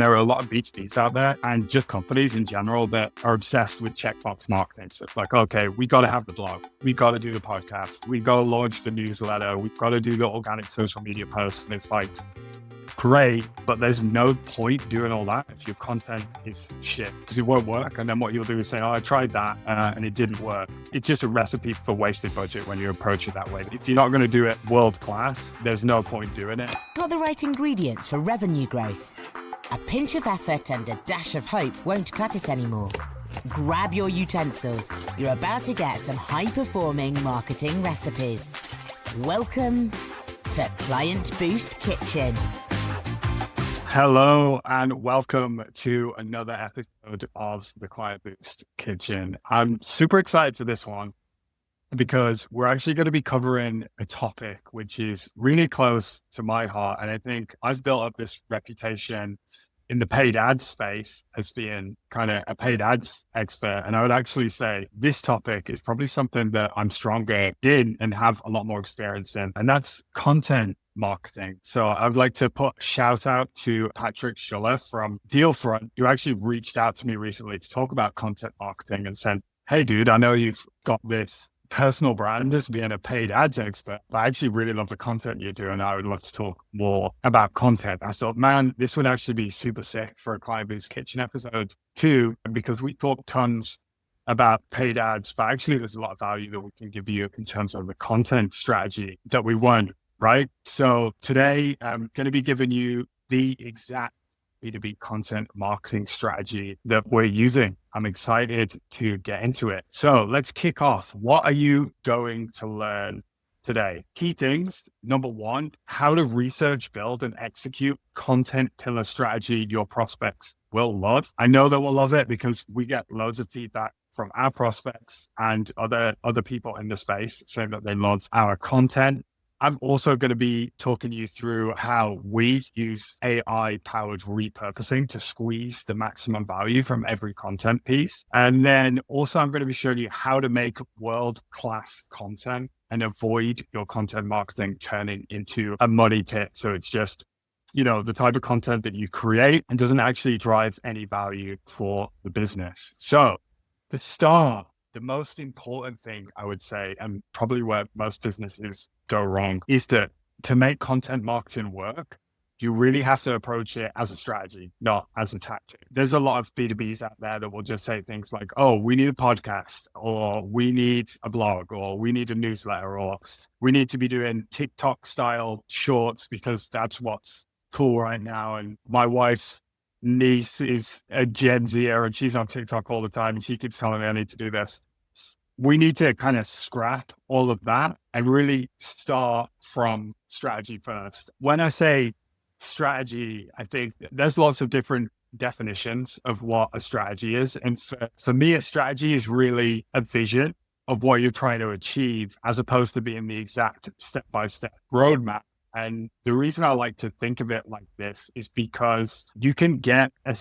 There are a lot of B2Bs out there and just companies in general that are obsessed with checkbox marketing. So it's like, okay, we got to have the blog. We got to do the podcast. We got to launch the newsletter. We've got to do the organic social media posts. And it's like, great, but there's no point doing all that if your content is shit because it won't work. And then what you'll do is say, oh, I tried that and it didn't work. It's just a recipe for wasted budget when you approach it that way. If you're not going to do it world class, there's no point doing it. Got the right ingredients for revenue growth? A pinch of effort and a dash of hope won't cut it anymore. Grab your utensils. You're about to get some high-performing marketing recipes. Welcome to KlientBoost Kitchen. Hello and welcome to another episode of the KlientBoost Kitchen. I'm super excited for this one because we're actually going to be covering a topic which is really close to my heart. And I think I've built up this reputation in the paid ads space as being kind of a paid ads expert. And I would actually say this topic is probably something that I'm stronger in and have a lot more experience in, and that's content marketing. So I'd like to put a shout out to Patrick Schuller from Dealfront, who actually reached out to me recently to talk about content marketing and said, hey dude, I know you've got this personal brand as being a paid ads expert, but I actually really love the content you do and I would love to talk more about content. I thought, man, this would actually be super sick for a KlientBoost Kitchen episode too, because we talk tons about paid ads, but actually there's a lot of value that we can give you in terms of the content strategy that we want, right? So today I'm going to be giving you the exact B2B content marketing strategy that we're using. I'm excited to get into it. So let's kick off. What are you going to learn today? Key things. Number one, how to research, build, and execute content pillar strategy your prospects will love. I know they will love it because we get loads of feedback from our prospects and other people in the space saying that they love our content. I'm also going to be talking you through how we use AI-powered repurposing to squeeze the maximum value from every content piece. And then also I'm going to be showing you how to make world-class content and avoid your content marketing turning into a money pit. So it's just, the type of content that you create and doesn't actually drive any value for the business. So to start, the most important thing I would say, and probably where most businesses go wrong, is that to make content marketing work, you really have to approach it as a strategy, not as a tactic. There's a lot of B2Bs out there that will just say things like, oh, we need a podcast, or we need a blog, or we need a newsletter, or we need to be doing TikTok style shorts because that's what's cool right now. And my wife's niece is a Gen Zer and she's on TikTok all the time and she keeps telling me I need to do this. We need to kind of scrap all of that and really start from strategy first. When I say strategy, I think there's lots of different definitions of what a strategy is. And for me, a strategy is really a vision of what you're trying to achieve as opposed to being the exact step-by-step roadmap. And the reason I like to think of it like this is because you can get a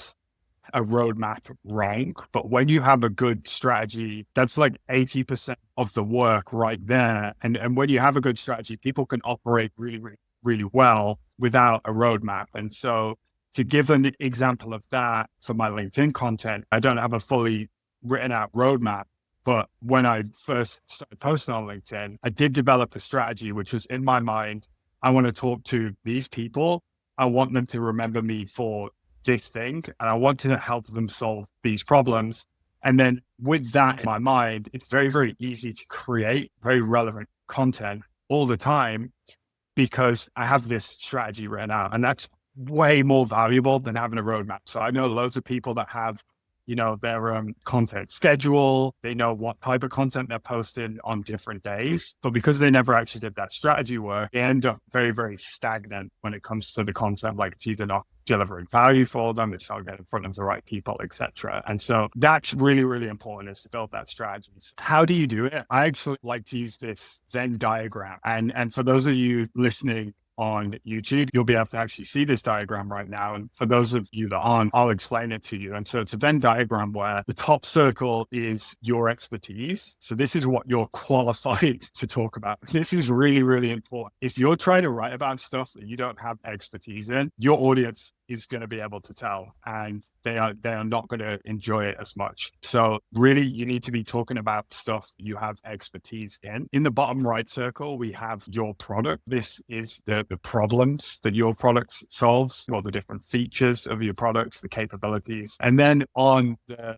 roadmap wrong, but when you have a good strategy, that's like 80% of the work right there. And when you have a good strategy, people can operate really, really, really well without a roadmap. And so to give an example of that for my LinkedIn content, I don't have a fully written out roadmap. But when I first started posting on LinkedIn, I did develop a strategy, which was in my mind, I want to talk to these people. I want them to remember me for this thing, and I want to help them solve these problems. And then with that in my mind, it's very, very easy to create very relevant content all the time because I have this strategy written out, and that's way more valuable than having a roadmap. So I know loads of people that have their content schedule. They know what type of content they're posting on different days, but because they never actually did that strategy work, they end up very, very stagnant when it comes to the content. Like it's either not delivering value for them, it's not getting in front of the right people, etc. And so that's really, really important, is to build that strategy. So how do you do it? I actually like to use this Venn diagram. And for those of you listening on YouTube, you'll be able to actually see this diagram right now. And for those of you that aren't, I'll explain it to you. And so it's a Venn diagram where the top circle is your expertise. So this is what you're qualified to talk about. This is really, really important. If you're trying to write about stuff that you don't have expertise in, your audience is going to be able to tell, and they are not going to enjoy it as much. So really, you need to be talking about stuff you have expertise in. In the bottom right circle, we have your product. This is the problems that your product solves, or the different features of your products, the capabilities. And then on the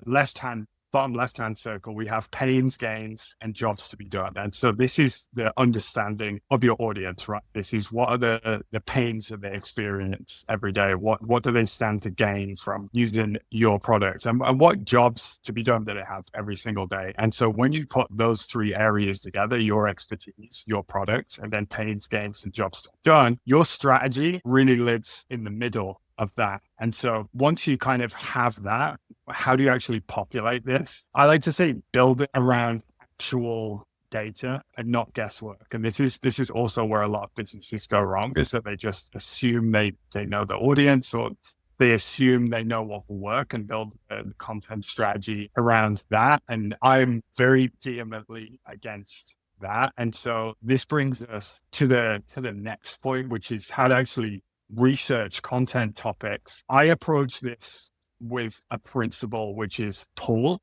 bottom left-hand circle, we have pains, gains, and jobs to be done. And so this is the understanding of your audience, right? This is what are the pains that they experience every day? What do they stand to gain from using your product? And what jobs to be done that they have every single day? And so when you put those three areas together, your expertise, your product, and then pains, gains, and jobs to be done, your strategy really lives in the middle of that. And so once you kind of have that, how do you actually populate this? I like to say build it around actual data and not guesswork. And this is also where a lot of businesses go wrong, is that they just assume they know the audience, or they assume they know what will work, and build a content strategy around that. And I'm very vehemently against that. And so this brings us to the next point, which is how to actually research content topics. I approach this with a principle, which is pull,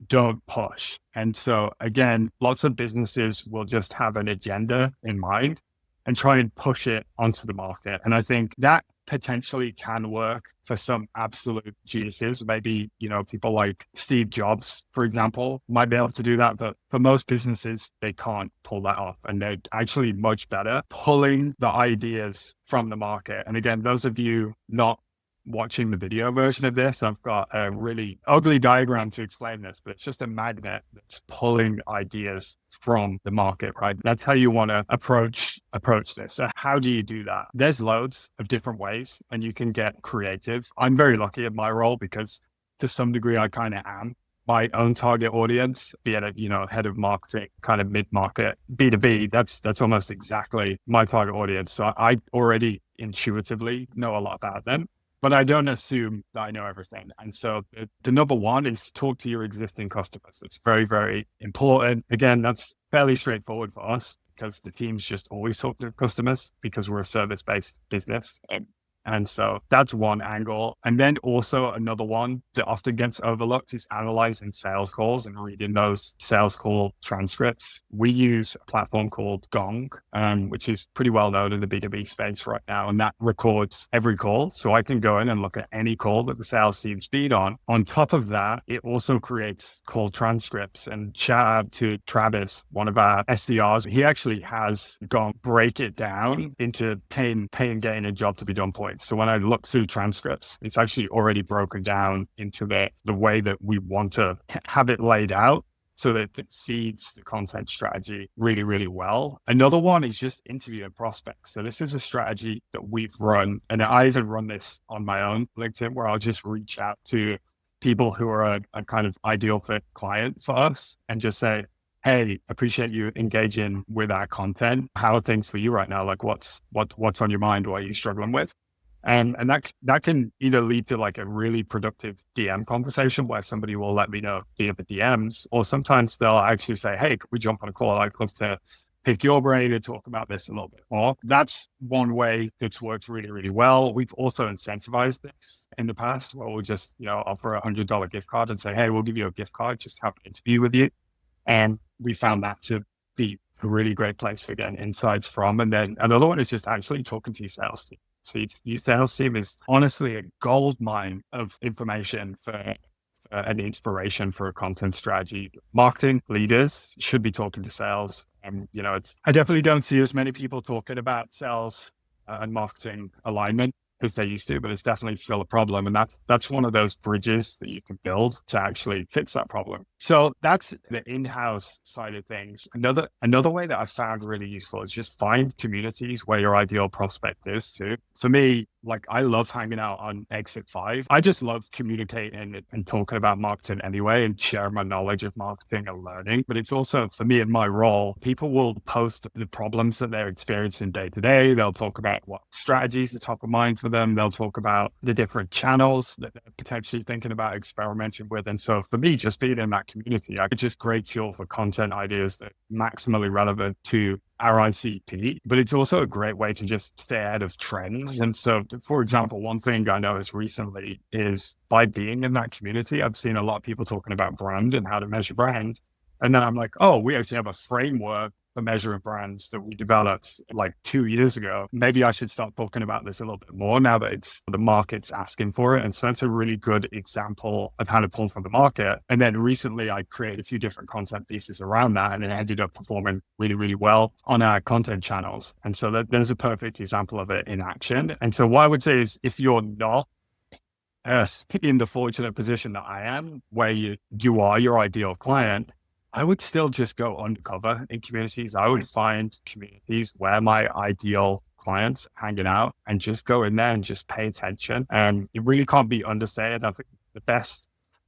don't push. And so again, lots of businesses will just have an agenda in mind and try and push it onto the market. And I think that potentially can work for some absolute geniuses. Maybe, people like Steve Jobs, for example, might be able to do that. But for most businesses, they can't pull that off. And they're actually much better pulling the ideas from the market. And again, those of you not watching the video version of this, I've got a really ugly diagram to explain this, but it's just a magnet that's pulling ideas from the market, right? That's how you want to approach this. So how do you do that? There's loads of different ways, and you can get creative. I'm very lucky in my role because to some degree I kind of am my own target audience, be it a head of marketing, kind of mid-market, B2B, that's almost exactly my target audience. So I already intuitively know a lot about them. But I don't assume that I know everything. And so the number one is talk to your existing customers. It's very, very important. Again, that's fairly straightforward for us because the teams just always talk to customers because we're a service-based business. And so that's one angle. And then also another one that often gets overlooked is analyzing sales calls and reading those sales call transcripts. We use a platform called Gong, which is pretty well known in the B2B space right now. And that records every call. So I can go in and look at any call that the sales team's been on. On top of that, it also creates call transcripts. And shout out to Travis, one of our SDRs. He actually has Gong break it down into pain, gain, and job to be done points. So when I look through transcripts, it's actually already broken down into the way that we want to have it laid out so that it feeds the content strategy really, really well. Another one is just interviewing prospects. So this is a strategy that we've run, and I even run this on my own LinkedIn, where I'll just reach out to people who are a kind of ideal fit client for us and just say, hey, appreciate you engaging with our content. How are things for you right now? Like what's on your mind? What are you struggling with? And that can either lead to like a really productive DM conversation where somebody will let me know via the DMs, or sometimes they'll actually say, hey, could we jump on a call? I'd love to pick your brain and talk about this a little bit more. That's one way that's worked really, really well. We've also incentivized this in the past where we'll just, offer a $100 gift card and say, hey, we'll give you a gift card, just have an interview with you. And we found that to be a really great place to get insights from. And then another one is just actually talking to your sales team. So your sales team is honestly a gold mine of information for an inspiration for a content strategy. Marketing leaders should be talking to sales. I definitely don't see as many people talking about sales and marketing alignment as they used to, but it's definitely still a problem. And that's one of those bridges that you can build to actually fix that problem. So that's the in-house side of things. Another way that I found really useful is just find communities where your ideal prospect is too. For me, like I love hanging out on Exit 5. I just love communicating and talking about marketing anyway and share my knowledge of marketing and learning. But it's also for me in my role, people will post the problems that they're experiencing day to day. They'll talk about what strategies are top of mind for them. They'll talk about the different channels that they're potentially thinking about experimenting with. And so for me, just being in that community. It's just great fuel for content ideas that are maximally relevant to our ICP, but it's also a great way to just stay ahead of trends. And so, for example, one thing I noticed recently is by being in that community, I've seen a lot of people talking about brand and how to measure brand. And then I'm like, oh, we actually have a framework for measuring brands that we developed like 2 years ago. Maybe I should start talking about this a little bit more now that it's the market's asking for it. And so that's a really good example of how to pull from the market. And then recently I created a few different content pieces around that, and it ended up performing really, really well on our content channels. And so there's a perfect example of it in action. And so what I would say is, if you're not in the fortunate position that I am, where you are your ideal client, I would still just go undercover in communities. I would find communities where my ideal clients hanging out and just go in there and just pay attention. And it really can't be understated. I think the best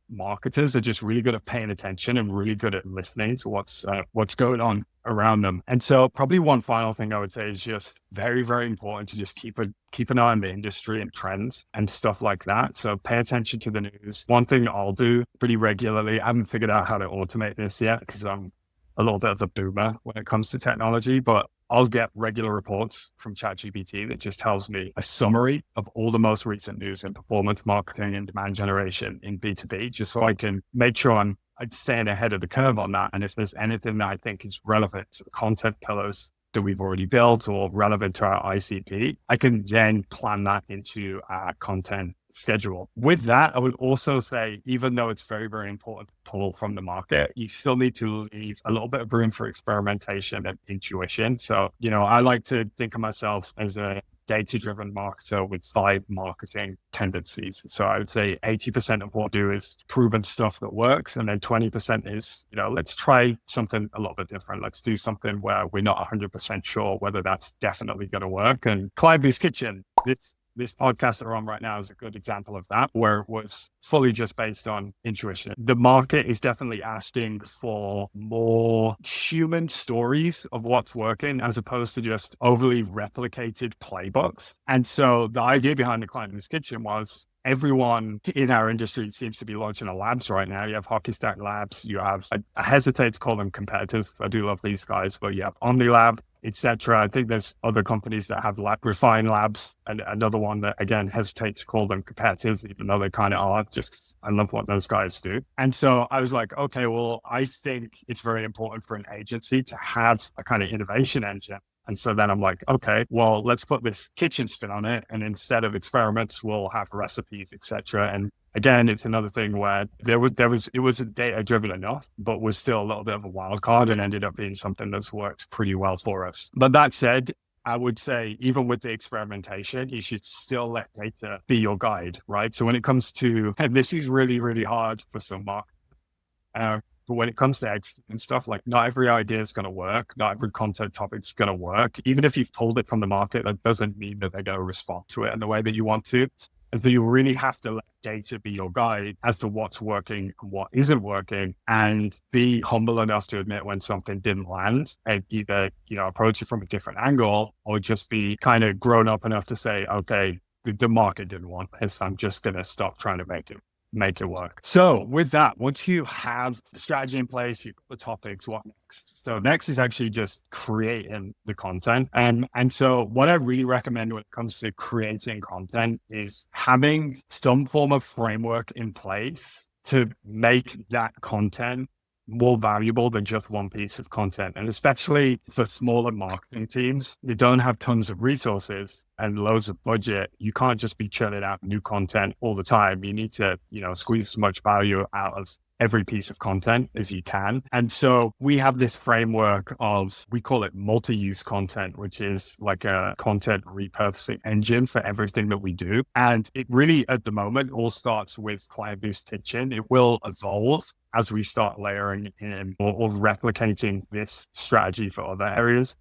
marketers are just really good at paying attention and really good at listening to what's going on around them. And so probably one final thing I would say is just very, very important to just keep an eye on the industry and trends and stuff like that. So pay attention to the news. One thing I'll do pretty regularly, I haven't figured out how to automate this yet because I'm a little bit of a boomer when it comes to technology, but I'll get regular reports from ChatGPT that just tells me a summary of all the most recent news in performance marketing and demand generation in B2B, just so I can make sure I'm staying ahead of the curve on that. And if there's anything that I think is relevant to the content pillars that we've already built or relevant to our ICP, I can then plan that into our content schedule. With that, I would also say, even though it's very, very important to pull from the market, you still need to leave a little bit of room for experimentation and intuition. So, I like to think of myself as a data-driven marketer with 5 marketing tendencies. So I would say 80% of what I do is proven stuff that works. And then 20% is, let's try something a little bit different. Let's do something where we're not 100% sure whether that's definitely going to work. And KlientBoost Kitchen, this podcast that we're on right now is a good example of that, where it was fully just based on intuition. The market is definitely asking for more human stories of what's working as opposed to just overly replicated playbooks. And so the idea behind the KlientBoost Kitchen was, everyone in our industry seems to be launching a labs right now. You have Hockey Stack Labs. You have, I hesitate to call them competitive. I do love these guys, but you have OmniLab, etc. I think there's other companies that have Refine Labs, and another one that, again, hesitate to call them competitive, even though they kind of are. Just, I love what those guys do. And so I was like, okay, well, I think it's very important for an agency to have a kind of innovation engine. And so then I'm like, okay, well, let's put this kitchen spin on it. And instead of experiments, we'll have recipes, etc. And again, it's another thing where it was data driven enough, but was still a little bit of a wild card and ended up being something that's worked pretty well for us. But that said, I would say, even with the experimentation, you should still let data be your guide, right? So when it comes to, and this is really, really hard for some marketers, but when it comes to ads and stuff, like, not every idea is going to work. Not every content topic is going to work. Even if you've pulled it from the market, that doesn't mean that they're going to respond to it in the way that you want to. And so you really have to let data be your guide as to what's working and what isn't working, and be humble enough to admit when something didn't land, and either, approach it from a different angle, or just be kind of grown up enough to say, okay, the market didn't want this. I'm just going to stop trying to make it work. So with that, once you have the strategy in place, you've got the topics, what next? So next is actually just creating the content. And so what I really recommend when it comes to creating content is having some form of framework in place to make that content more valuable than just one piece of content. And especially for smaller marketing teams, they don't have tons of resources and loads of budget. You can't just be churning out new content all the time. You need to, squeeze as much value out of every piece of content as you can. And so we have this framework of, we call it multi-use content, which is like a content repurposing engine for everything that we do. And it really, at the moment, all starts with KlientBoost Kitchen. It will evolve as we start layering in or replicating this strategy for other areas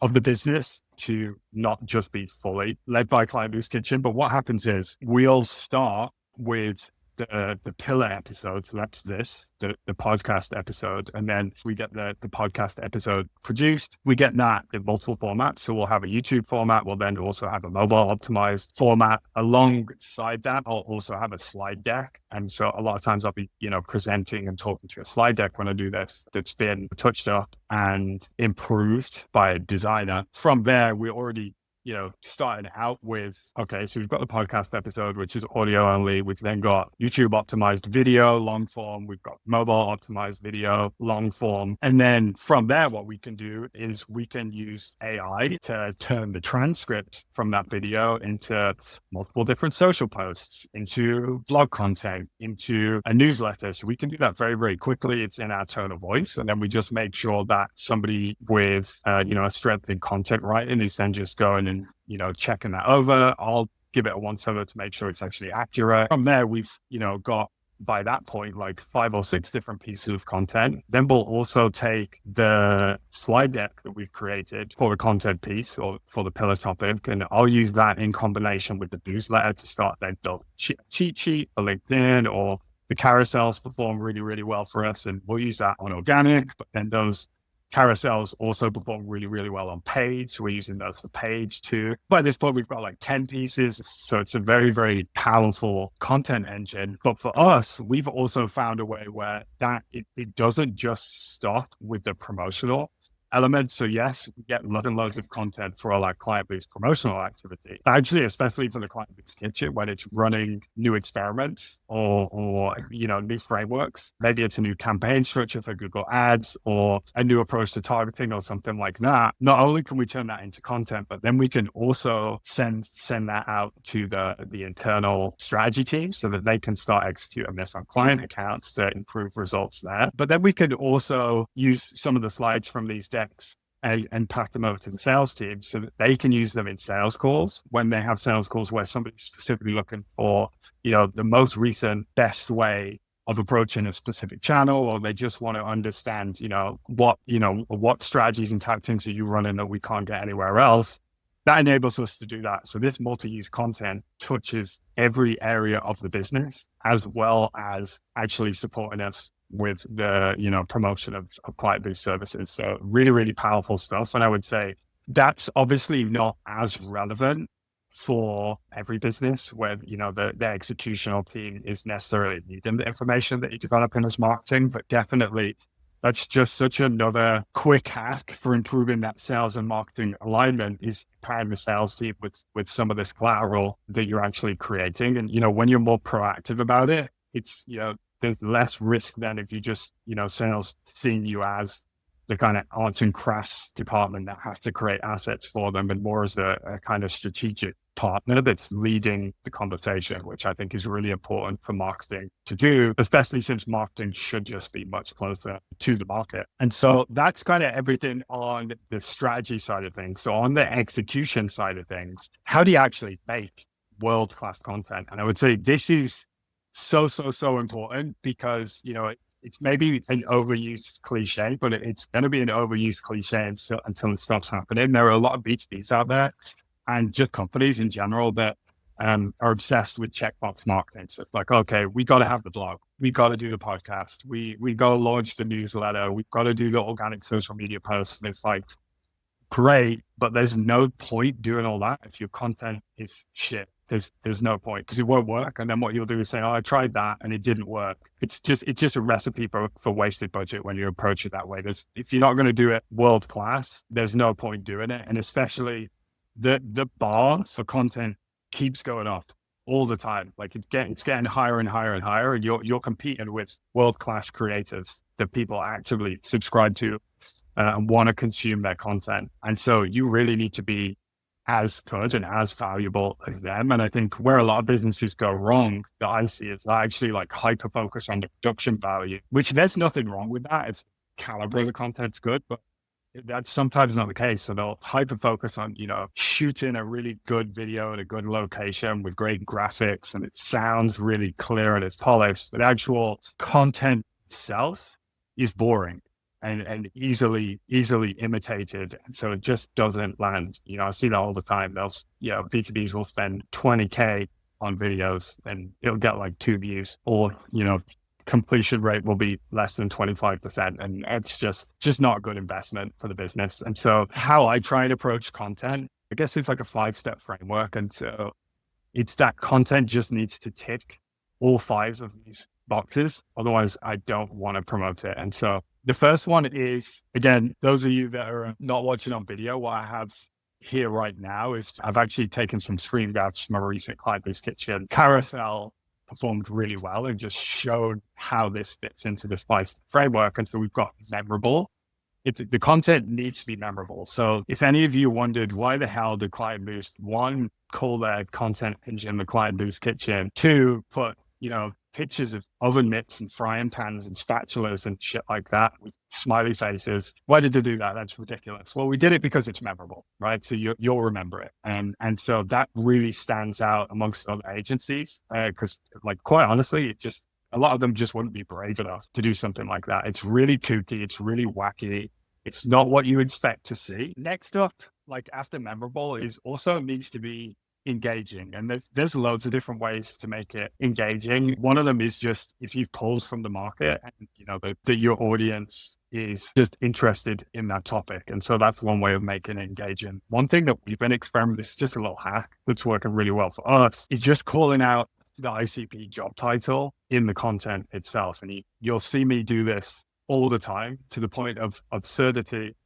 of the business to not just be fully led by KlientBoost Kitchen. But what happens is, we'll start with the pillar episode. So that's the podcast episode. And then we get the podcast episode produced. We get that in multiple formats. So we'll have a YouTube format. We'll then also have a mobile optimized format. Alongside that, I'll also have a slide deck. And so a lot of times I'll be, presenting and talking to a slide deck when I do this that's been touched up and improved by a designer. From there, we already starting out with, okay, so we've got the podcast episode, which is audio only. We've then got YouTube optimized video, long form. We've got mobile optimized video, long form. And then from there, what we can do is we can use AI to turn the transcript from that video into multiple different social posts, into blog content, into a newsletter. So we can do that very, very quickly. It's in our tone of voice. And then we just make sure that somebody with, a strength in content writing is then just going and checking that over. I'll give it a once over to make sure it's actually accurate. From there, we've, got by that point, like 5 or 6 different pieces of content. Then we'll also take the slide deck that we've created for the content piece or for the pillar topic, and I'll use that in combination with the newsletter to start then build a cheat sheet for LinkedIn, or the carousels perform really, really well for us. And we'll use that on organic, but then those carousels also perform really, really well on page. So we're using those for page too. By this point, we've got like 10 pieces. So it's a very, very powerful content engine. But for us, we've also found a way where that it doesn't just stop with the promotional element. So yes, we get loads and loads of content for all our KlientBoost promotional activity. Actually, especially for the KlientBoost Kitchen, when it's running new experiments or new frameworks, maybe it's a new campaign structure for Google Ads or a new approach to targeting or something like that. Not only can we turn that into content, but then we can also send that out to the internal strategy team so that they can start executing this on client accounts to improve results there. But then we could also use some of the slides from these decks and pack them over to the sales team so that they can use them in sales calls when they have sales calls where somebody's specifically looking for, the most recent best way of approaching a specific channel, or they just want to understand, what strategies and tactics are you running that we can't get anywhere else. That enables us to do that. So this multi-use content touches every area of the business, as well as actually supporting us with the, promotion of KlientBoost services. So really, really powerful stuff. And I would say that's obviously not as relevant for every business where, the executional team is necessarily needing the information that you develop in as marketing, but definitely that's just such another quick hack for improving that sales and marketing alignment, is pairing the sales team with some of this collateral that you're actually creating. And, when you're more proactive about it, it's, there's less risk than if you just, sales seeing you as the kind of arts and crafts department that has to create assets for them, and more as a kind of strategic partner that's leading the conversation, which I think is really important for marketing to do, especially since marketing should just be much closer to the market. And so that's kind of everything on the strategy side of things. So on the execution side of things, how do you actually make world-class content? And I would say this is so important because, it's maybe an overused cliche, but it's going to be an overused cliche until it stops happening. There are a lot of B2Bs out there and just companies in general that are obsessed with checkbox marketing. So it's like, okay, we got to have the blog. We got to do the podcast. We got to launch the newsletter. We've got to do the organic social media posts. And it's like, great, but there's no point doing all that if your content is shit. There's no point, because it won't work. And then what you'll do is say, oh, I tried that and it didn't work. It's just a recipe for wasted budget when you approach it that way. If you're not going to do it world class, there's no point doing it. And especially the bar for content keeps going up all the time. Like it's getting higher and higher and higher. And you're competing with world class creators that people actively subscribe to and want to consume their content. And so you really need to be as good and as valuable as them. And I think where a lot of businesses go wrong that I see is actually like hyper focus on the production value, which there's nothing wrong with that. It's caliber of the content's good, but that's sometimes not the case. So they'll hyper focus on, shooting a really good video at a good location with great graphics and it sounds really clear and it's polished, but actual content itself is boring and easily imitated. And so it just doesn't land. I see that all the time. B2Bs will spend $20K on videos, then it'll get like 2 views, or, completion rate will be less than 25%. And it's just not a good investment for the business. And so how I try and approach content, I guess it's like a 5-step framework. And so it's that content just needs to tick all 5 of these boxes. Otherwise, I don't want to promote it. And so the first one is, again, those of you that are not watching on video, what I have here right now is I've actually taken some screen grabs from a recent KlientBoost Kitchen carousel, performed really well, and just showed how this fits into this 5-step framework. And so we've got memorable. The content needs to be memorable. So if any of you wondered why the hell did KlientBoost, 1, call their content engine the KlientBoost Kitchen, 2, put, pictures of oven mitts and frying pans and spatulas and shit like that with smiley faces. Why did they do that? That's ridiculous. Well, we did it because it's memorable, right? So you'll remember it. And so that really stands out amongst other agencies because, quite honestly, a lot of them just wouldn't be brave enough to do something like that. It's really kooky. It's really wacky. It's not what you expect to see. Next up, after memorable, is also needs to be engaging. And there's loads of different ways to make it engaging. One of them is just if you've pulled from the market and that your audience is just interested in that topic. And so that's one way of making it engaging. One thing that we've been experimenting, this is just a little hack that's working really well for us, is just calling out the ICP job title in the content itself. And you'll see me do this all the time to the point of absurdity,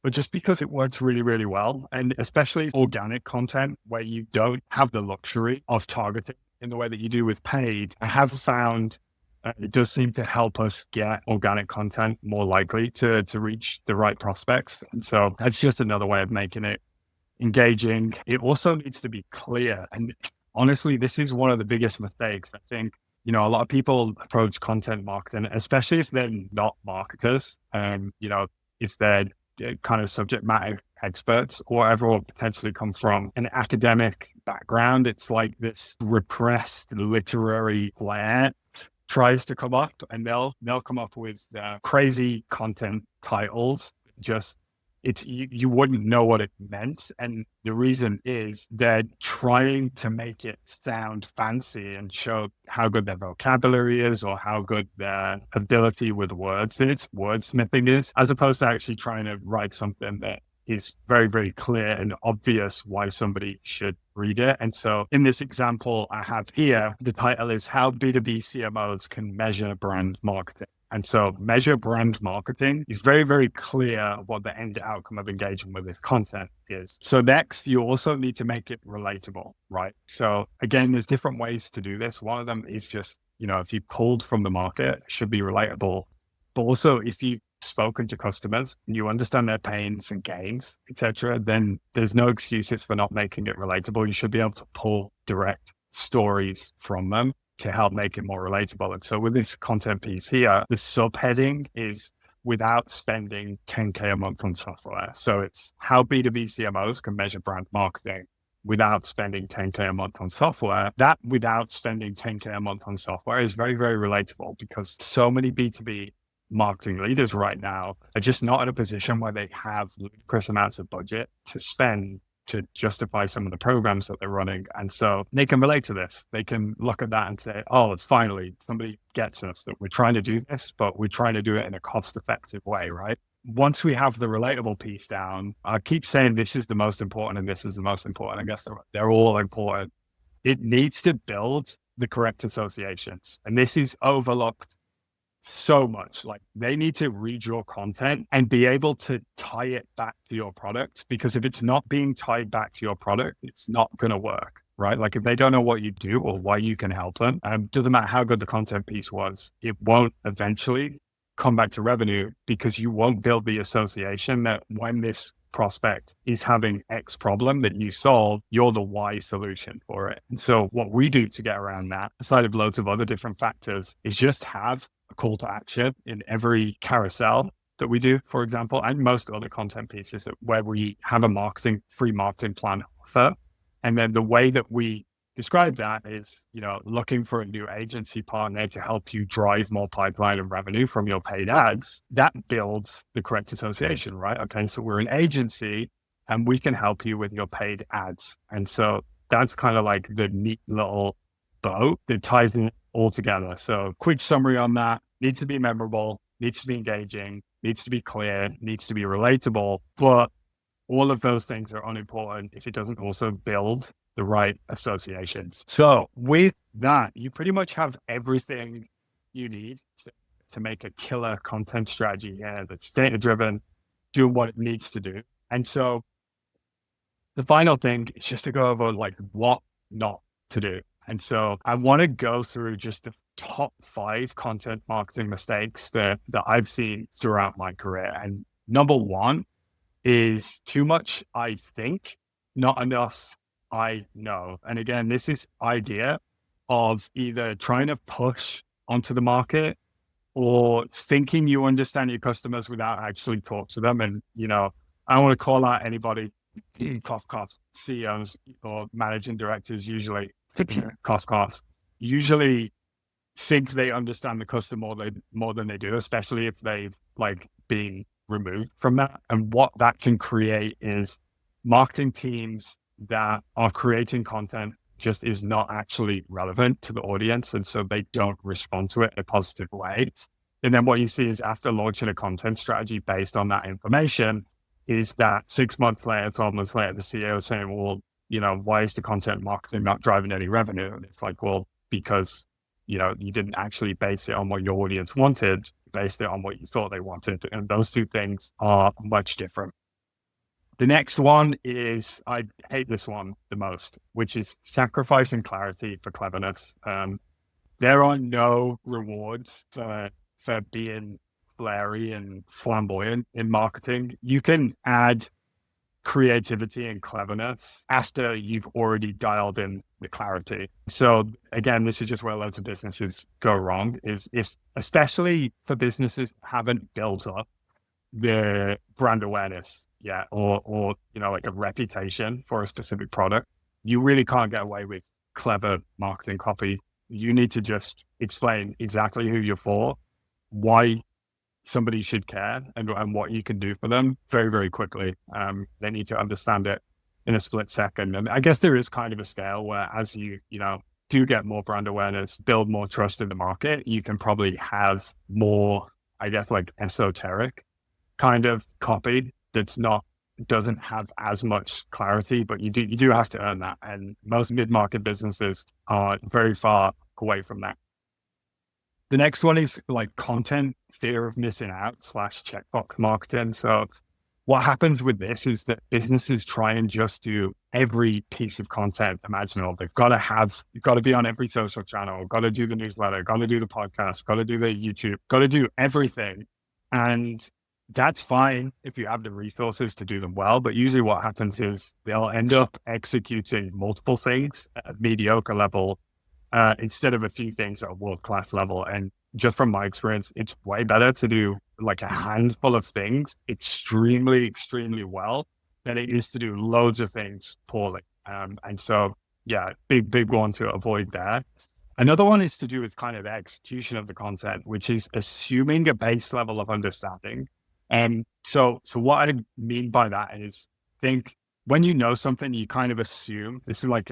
but just because it works really, really well. And especially organic content where you don't have the luxury of targeting in the way that you do with paid, I have found it does seem to help us get organic content more likely to reach the right prospects. And so that's just another way of making it engaging. It also needs to be clear. And honestly, this is one of the biggest mistakes. I think, a lot of people approach content marketing, especially if they're not marketers, if they're kind of subject matter experts or whatever, or potentially come from an academic background. It's like this repressed literary flair tries to come up, and they'll come up with crazy content titles. You wouldn't know what it meant. And the reason is they're trying to make it sound fancy and show how good their vocabulary is or how good their ability with words is, wordsmithing is, as opposed to actually trying to write something that is very, very clear and obvious why somebody should read it. And so in this example I have here, the title is How B2B CMOs Can Measure Brand Marketing. And so measure brand marketing is very, very clear what the end outcome of engaging with this content is. So next, you also need to make it relatable, right? So again, there's different ways to do this. One of them is just, if you pulled from the market, it should be relatable. But also if you've spoken to customers and you understand their pains and gains, etc., then there's no excuses for not making it relatable. You should be able to pull direct stories from them to help make it more relatable. And so with this content piece here, the subheading is without spending 10K a month on software. So it's how B2B CMOs can measure brand marketing without spending 10K a month on software. That without spending 10K a month on software is very, very relatable because so many B2B marketing leaders right now are just not in a position where they have ludicrous amounts of budget to spend to justify some of the programs that they're running. And so they can relate to this. They can look at that and say, oh, it's finally somebody gets us that we're trying to do this, but we're trying to do it in a cost-effective way, right? Once we have the relatable piece down, I keep saying this is the most important and this is the most important. I guess they're all important. It needs to build the correct associations. And this is overlooked so much. Like they need to read your content and be able to tie it back to your product, because if it's not being tied back to your product, it's not going to work, right? Like if they don't know what you do or why you can help them, doesn't matter how good the content piece was, it won't eventually come back to revenue because you won't build the association that when this prospect is having X problem that you solve, you're the Y solution for it. And so what we do to get around that, aside of loads of other different factors, is just have a call to action in every carousel that we do, for example, and most other content pieces where we have a free marketing plan offer. And then the way that we describe that is, looking for a new agency partner to help you drive more pipeline and revenue from your paid ads. That builds the correct association, right? Okay, so we're an agency and we can help you with your paid ads. And so that's kind of like the neat little bow that ties it all together. So quick summary on that: needs to be memorable, needs to be engaging, needs to be clear, needs to be relatable. But all of those things are unimportant if it doesn't also build the right associations. So with that, you pretty much have everything you need to make a killer content strategy here that's data-driven, do what it needs to do. And so the final thing is just to go over like what not to do. And so I want to go through just the top 5 content marketing mistakes that I've seen throughout my career. And number 1 is too much I think, not enough I know. And again, this is idea of either trying to push onto the market or thinking you understand your customers without actually talk to them. And, I don't want to call out anybody, cough, cough, CEOs or managing directors usually, cough, cough, usually think they understand the customer more than they do, especially if they've like been removed from that. And what that can create is marketing teams that are creating content just is not actually relevant to the audience. And so they don't respond to it in a positive way. And then what you see is after launching a content strategy based on that information is that 6 months later, 12 months later, the CEO is saying, well, why is the content marketing not driving any revenue? And it's like, well, because, you didn't actually base it on what your audience wanted, you based it on what you thought they wanted. And those two things are much different. The next one is, I hate this one the most, which is sacrificing clarity for cleverness. There are no rewards for being flary and flamboyant in marketing. You can add creativity and cleverness after you've already dialed in the clarity. So again, this is just where loads of businesses go wrong, is if, especially for businesses that haven't built up the brand awareness yet, or like a reputation for a specific product, you really can't get away with clever marketing copy. You need to just explain exactly who you're for, why somebody should care, and what you can do for them very, very quickly. They need to understand it in a split second. And I guess there is kind of a scale where as you do get more brand awareness, build more trust in the market, you can probably have more, I guess, like esoteric kind of copy doesn't have as much clarity, but you do have to earn that. And most mid-market businesses are very far away from that. The next one is like content fear of missing out / checkbox marketing. So what happens with this is that businesses try and just do every piece of content imaginable. They've got to be on every social channel, got to do the newsletter, got to do the podcast, got to do the YouTube, got to do everything. And that's fine if you have the resources to do them well. But usually what happens is they'll end up executing multiple things at a mediocre level instead of a few things at a world-class level. And just from my experience, it's way better to do like a handful of things extremely, extremely well than it is to do loads of things poorly. And so, yeah, big one to avoid that. Another one is to do with kind of the execution of the content, which is assuming a base level of understanding. And so what I mean by that is, think when you know something, you kind of assume, this is like,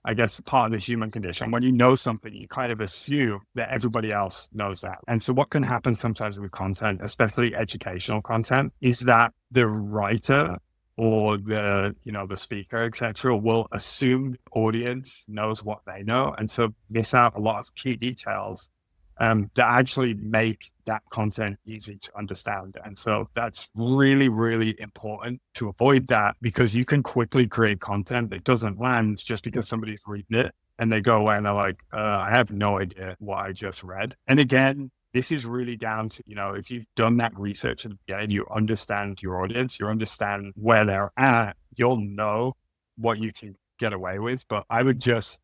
I guess, part of the human condition. When you know something, you kind of assume that everybody else knows that. And so what can happen sometimes with content, especially educational content, is that the writer or the speaker, etc., will assume the audience knows what they know. And so miss out a lot of key details that actually make that content easy to understand. And so that's really, really important to avoid that, because you can quickly create content that doesn't land just because somebody's reading it and they go away and they're like, I have no idea what I just read. And again, this is really down to, if you've done that research and you understand your audience, you understand where they're at, you'll know what you can get away with. But I would just,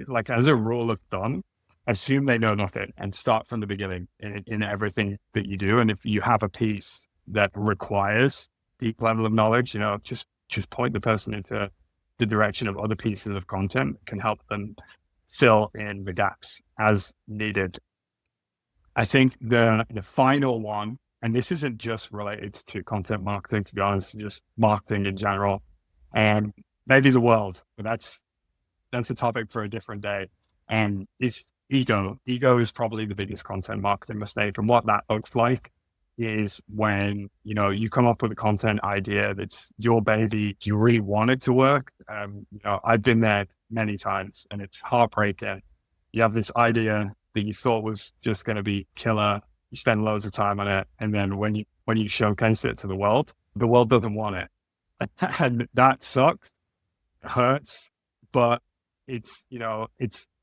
like, as a rule of thumb, assume they know nothing and start from the beginning in everything that you do. And if you have a piece that requires deep level of knowledge, just point the person into the direction of other pieces of content that can help them fill in the gaps as needed. I think the final one, and this isn't just related to content marketing, to be honest, just marketing in general, and maybe the world, but that's that's a topic for a different day. And it's ego. Ego is probably the biggest content marketing mistake. And what that looks like is when, you come up with a content idea that's your baby, you really want it to work. I've been there many times and it's heartbreaking. You have this idea that you thought was just going to be killer. You spend loads of time on it. And then when you showcase it to the world doesn't want it. And that sucks. It hurts, but it's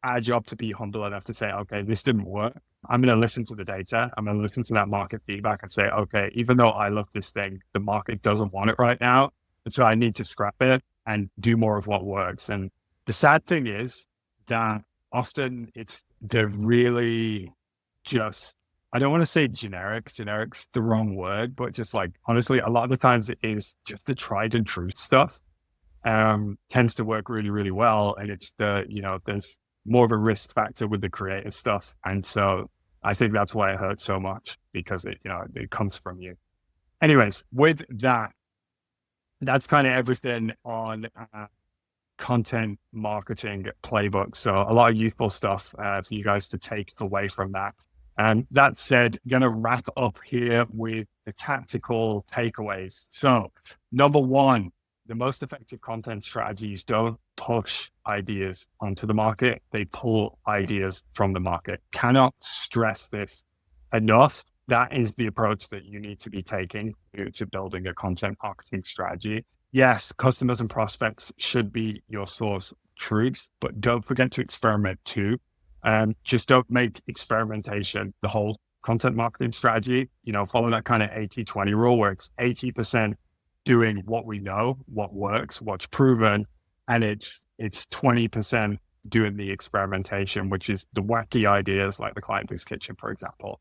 our job to be humble enough to say, okay, this didn't work. I'm going to listen to the data. I'm going to listen to that market feedback and say, okay, even though I love this thing, the market doesn't want it right now. And so I need to scrap it and do more of what works. And the sad thing is that often they're really just, I don't want to say generic's the wrong word, but just like, honestly, a lot of the times it is just the tried and true stuff. Tends to work really, really well. And it's there's more of a risk factor with the creative stuff. And so I think that's why it hurts so much, because it comes from you. Anyways, with that, that's kind of everything on content marketing playbook. So a lot of useful stuff for you guys to take away from that. And that said, going to wrap up here with the tactical takeaways. So number one, the most effective content strategies don't push ideas onto the market. They pull ideas from the market. Cannot stress this enough. That is the approach that you need to be taking to building a content marketing strategy. Yes, customers and prospects should be your source truths, but don't forget to experiment too. Just don't make experimentation the whole content marketing strategy. Follow that kind of 80-20 rule where it's 80% doing what we know, what works, what's proven, and it's 20% doing the experimentation, which is the wacky ideas like the KlientBoost Kitchen, for example.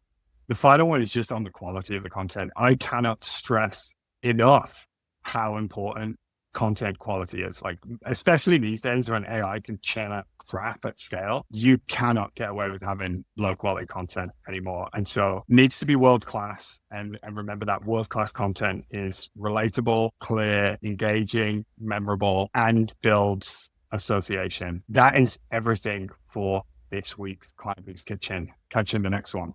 The final one is just on the quality of the content. I cannot stress enough how important content quality is. Like, especially these days when AI can churn out crap at scale, you cannot get away with having low quality content anymore. And so it needs to be world-class. And remember that world-class content is relatable, clear, engaging, memorable, and builds association. That is everything for this week's KlientBoost Kitchen. Catch you in the next one.